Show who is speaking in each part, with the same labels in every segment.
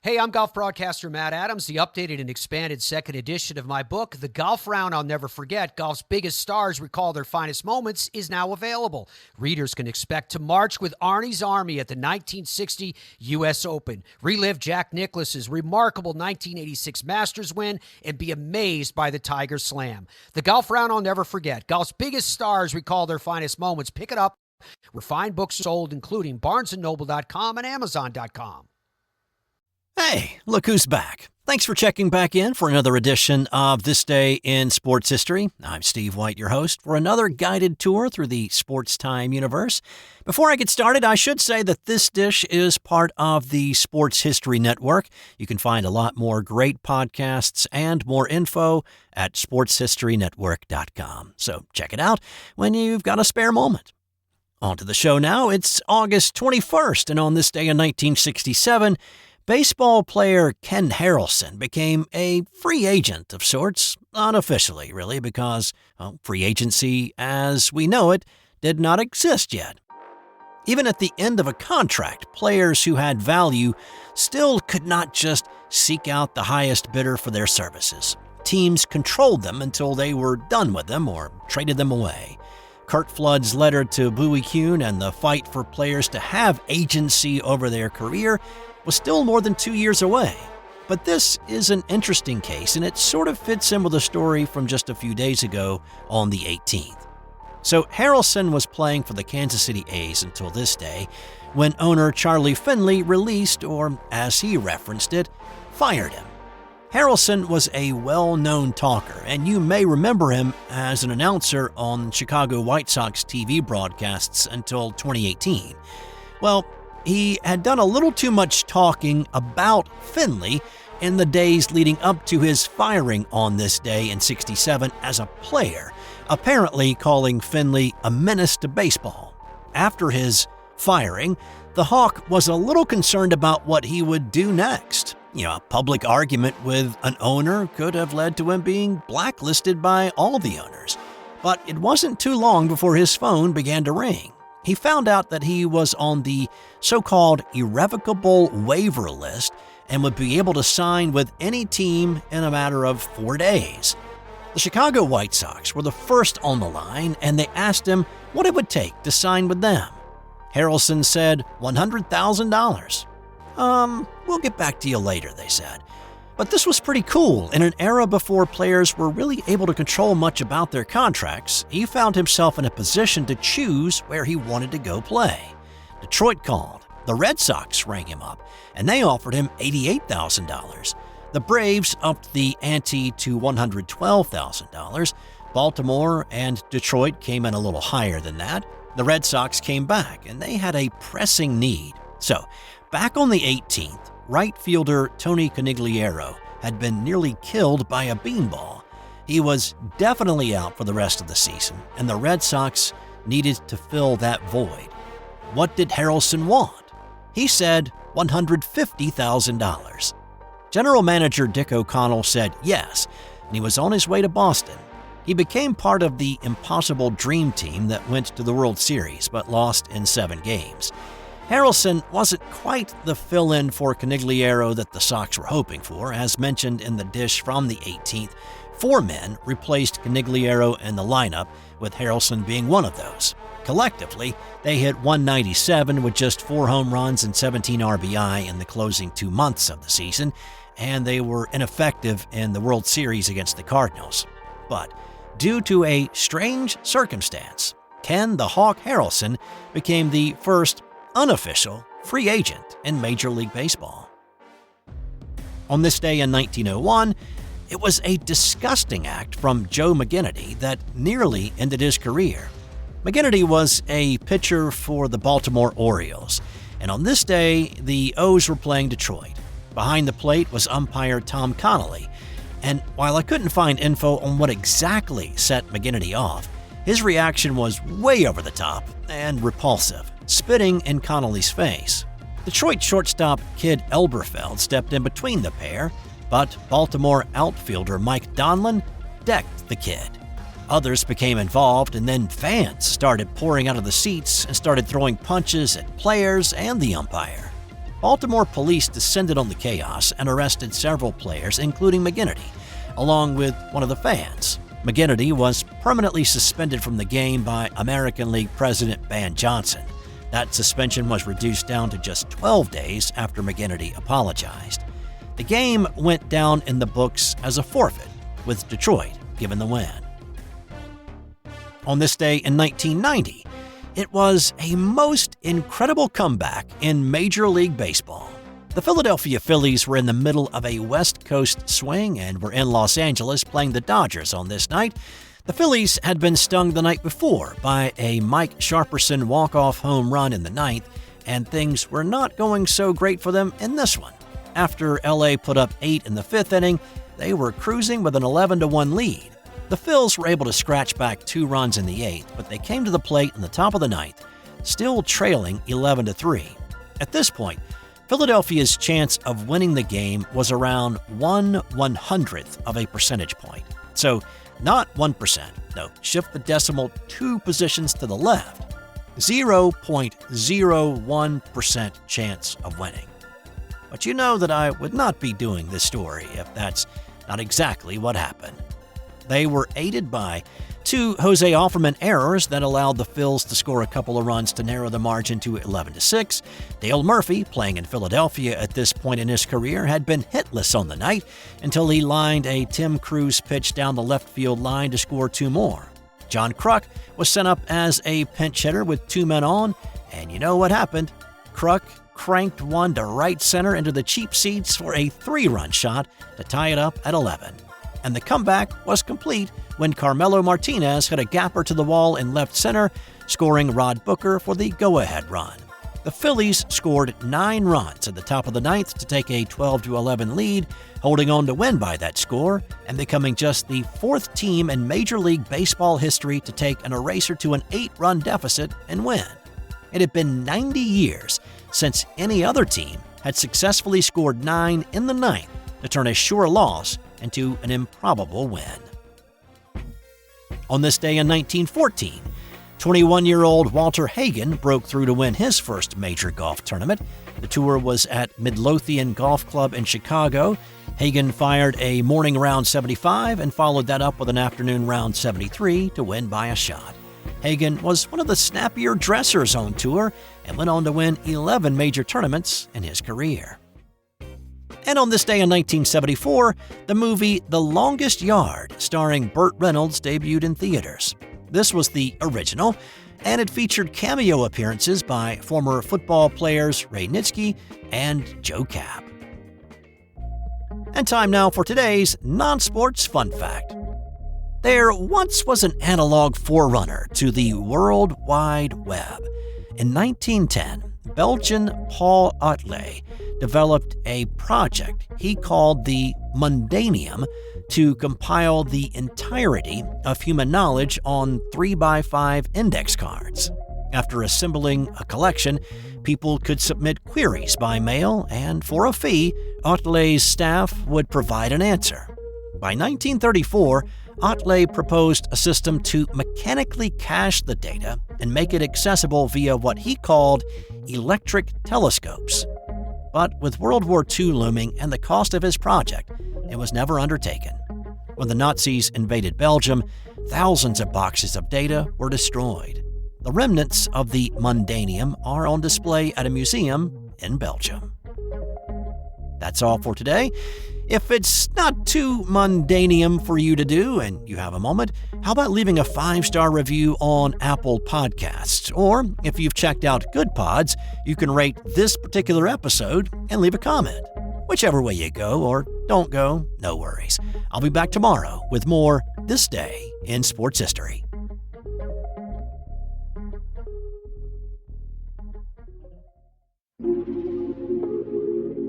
Speaker 1: Hey, I'm golf broadcaster Matt Adams. The updated and expanded second edition of my book, The Golf Round I'll Never Forget, Golf's Biggest Stars Recall Their Finest Moments, is now available. Readers can expect to march with Arnie's Army at the 1960 U.S. Open, relive Jack Nicklaus's remarkable 1986 Masters win, and be amazed by the Tiger Slam. The Golf Round I'll Never Forget, Golf's Biggest Stars Recall Their Finest Moments. Pick it up where fine books are sold, including BarnesandNoble.com and Amazon.com.
Speaker 2: Hey, look who's back. Thanks for checking back in for another edition of This Day in Sports History. I'm Steve White, your host, for another guided tour through the Sports Time universe. Before I get started, I should say that this dish is part of the Sports History Network. You can find a lot more great podcasts and more info at sportshistorynetwork.com. So check it out when you've got a spare moment. On to the show now. It's August 21st, and on this day in 1967, baseball player Ken Harrelson became a free agent of sorts, unofficially, really, because free agency as we know it did not exist yet. Even at the end of a contract, players who had value still could not just seek out the highest bidder for their services. Teams controlled them until they were done with them or traded them away. Curt Flood's letter to Bowie Kuhn and the fight for players to have agency over their career was still more than 2 years away. But this is an interesting case, and it sort of fits in with a story from just a few days ago on the 18th. So Harrelson was playing for the Kansas City A's until this day, when owner Charlie Finley released, or as he referenced it, fired him. Harrelson was a well-known talker, and you may remember him as an announcer on Chicago White Sox TV broadcasts until 2018. Well, he had done a little too much talking about Finley in the days leading up to his firing on this day in '67 as a player, apparently calling Finley a menace to baseball. After his firing, the Hawk was a little concerned about what he would do next. A public argument with an owner could have led to him being blacklisted by all the owners. But it wasn't too long before his phone began to ring. He found out that he was on the so-called irrevocable waiver list and would be able to sign with any team in a matter of 4 days. The Chicago White Sox were the first on the line, and they asked him what it would take to sign with them. Harrelson said $100,000. We'll get back to you later, they said. But this was pretty cool. In an era before players were really able to control much about their contracts, he found himself in a position to choose where he wanted to go play. Detroit called. The Red Sox rang him up, and they offered him $88,000. The Braves upped the ante to $112,000. Baltimore and Detroit came in a little higher than that. The Red Sox came back, and they had a pressing need. So, back on the 18th, right fielder Tony Conigliaro had been nearly killed by a beanball. He was definitely out for the rest of the season, and the Red Sox needed to fill that void. What did Harrelson want? He said $150,000. General manager Dick O'Connell said yes, and he was on his way to Boston. He became part of the impossible dream team that went to the World Series but lost in 7 games. Harrelson wasn't quite the fill-in for Conigliaro that the Sox were hoping for. As mentioned in the dish from the 18th, 4 men replaced Conigliaro in the lineup, with Harrelson being one of those. Collectively, they hit .197 with just 4 home runs and 17 RBI in the closing 2 months of the season, and they were ineffective in the World Series against the Cardinals. But due to a strange circumstance, Ken the Hawk Harrelson became the first unofficial free agent in Major League Baseball. On this day in 1901, it was a disgusting act from Joe McGinnity that nearly ended his career. McGinnity was a pitcher for the Baltimore Orioles, and on this day, the O's were playing Detroit. Behind the plate was umpire Tom Connolly, and while I couldn't find info on what exactly set McGinnity off, his reaction was way over the top and repulsive, spitting in Connolly's face. Detroit shortstop Kid Elberfeld stepped in between the pair, but Baltimore outfielder Mike Donlin decked the kid. Others became involved, and then fans started pouring out of the seats and started throwing punches at players and the umpire. Baltimore police descended on the chaos and arrested several players, including McGinnity, along with one of the fans. McGinnity was permanently suspended from the game by American League President Van Johnson. That suspension was reduced down to just 12 days after McGinnity apologized. The game went down in the books as a forfeit, with Detroit given the win. On this day in 1990, it was a most incredible comeback in Major League Baseball. The Philadelphia Phillies were in the middle of a West Coast swing and were in Los Angeles playing the Dodgers on this night. The Phillies had been stung the night before by a Mike Sharperson walk-off home run in the ninth, and things were not going so great for them in this one. After LA put up 8 in the 5th inning, they were cruising with an 11-1 lead. The Phils were able to scratch back 2 runs in the 8th, but they came to the plate in the top of the 9th, still trailing 11-3. At this point, Philadelphia's chance of winning the game was around 1/100th of a percentage point. So, not 1%, no, shift the decimal 2 positions to the left. 0.01% chance of winning. But you know that I would not be doing this story if that's not exactly what happened. They were aided by 2 Jose Offerman errors that allowed the Phils to score a couple of runs to narrow the margin to 11-6. Dale Murphy, playing in Philadelphia at this point in his career, had been hitless on the night until he lined a Tim Cruz pitch down the left field line to score 2 more. John Kruk was sent up as a pinch hitter with 2 men on, and you know what happened? Kruk cranked one to right center into the cheap seats for a 3-run shot to tie it up at 11. And the comeback was complete when Carmelo Martinez hit a gapper to the wall in left center, scoring Rod Booker for the go-ahead run. The Phillies scored 9 runs at the top of the 9th to take a 12-11 lead, holding on to win by that score and becoming just the 4th team in Major League Baseball history to take an eraser to an 8-run deficit and win. It had been 90 years since any other team had successfully scored 9 in the 9th to turn a sure loss into an improbable win. On this day in 1914, 21-year-old Walter Hagen broke through to win his first major golf tournament. The tour was at Midlothian Golf Club in Chicago. Hagen fired a morning round 75 and followed that up with an afternoon round 73 to win by a shot. Hagen was one of the snappier dressers on tour and went on to win 11 major tournaments in his career. And on this day in 1974, the movie The Longest Yard, starring Burt Reynolds, debuted in theaters. This was the original, and it featured cameo appearances by former football players Ray Nietscke and Joe Kapp. And time now for today's non-sports fun fact. There once was an analog forerunner to the World Wide Web. In 1910, Belgian Paul Otley developed a project he called the Mundanium to compile the entirety of human knowledge on 3x5 index cards. After assembling a collection, people could submit queries by mail, and for a fee, Otley's staff would provide an answer. By 1934, Otley proposed a system to mechanically cache the data and make it accessible via what he called electric telescopes. But with World War II looming and the cost of his project, it was never undertaken. When the Nazis invaded Belgium, thousands of boxes of data were destroyed. The remnants of the Mundanium are on display at a museum in Belgium. That's all for today. If it's not too mundanium for you to do and you have a moment, how about leaving a 5-star review on Apple Podcasts? Or if you've checked out Good Pods, you can rate this particular episode and leave a comment. Whichever way you go or don't go, no worries. I'll be back tomorrow with more This Day in Sports History.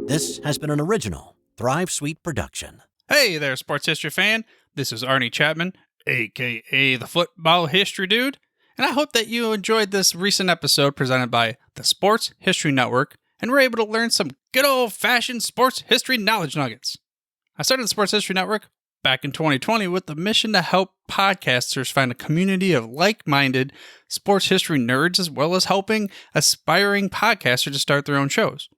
Speaker 2: This has been an original Thrive Suite production.
Speaker 3: Hey there, sports history fan. This is Arnie Chapman, a.k.a. the Football History Dude, and I hope that you enjoyed this recent episode presented by the Sports History Network and were able to learn some good old-fashioned sports history knowledge nuggets. I started the Sports History Network back in 2020 with the mission to help podcasters find a community of like-minded sports history nerds, as well as helping aspiring podcasters to start their own shows.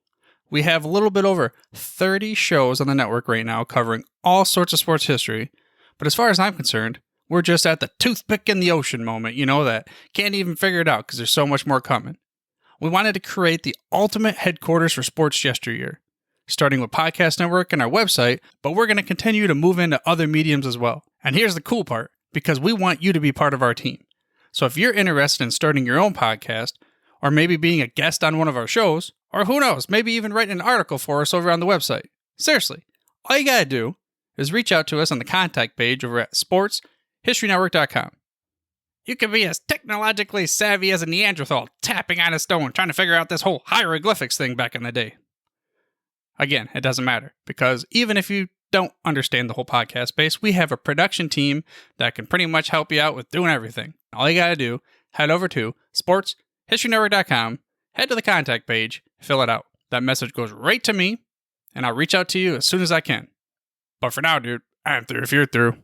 Speaker 3: We have a little bit over 30 shows on the network right now covering all sorts of sports history. But as far as I'm concerned, we're just at the toothpick in the ocean moment, that can't even figure it out because there's so much more coming. We wanted to create the ultimate headquarters for sports yesteryear, starting with Podcast Network and our website, but we're going to continue to move into other mediums as well. And here's the cool part, because we want you to be part of our team. So if you're interested in starting your own podcast, or maybe being a guest on one of our shows, or who knows, maybe even writing an article for us over on the website. Seriously, all you gotta do is reach out to us on the contact page over at sportshistorynetwork.com. You can be as technologically savvy as a Neanderthal tapping on a stone trying to figure out this whole hieroglyphics thing back in the day. Again, it doesn't matter, because even if you don't understand the whole podcast space, we have a production team that can pretty much help you out with doing everything. All you gotta do, head over to sportshistorynetwork.com, head to the contact page, fill it out. That message goes right to me, and I'll reach out to you as soon as I can. But for now, dude, I'm through if you're through.